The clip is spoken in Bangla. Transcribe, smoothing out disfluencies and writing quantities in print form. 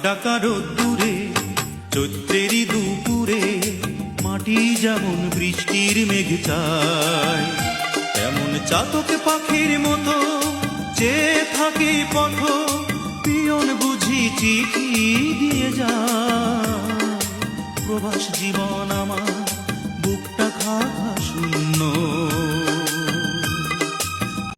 ডাকা রোদ্দুরে চৈত্রেরই দুপুরে মাটি যেমন বৃষ্টির মেঘ চায়, তেমন চাতক পাখির মতো চেয়ে থাকে পথ, পিয়ন বুঝি চিঠি দিয়ে যায়। প্রবাস জীবন আমার বুকটা খা খা শূন্য।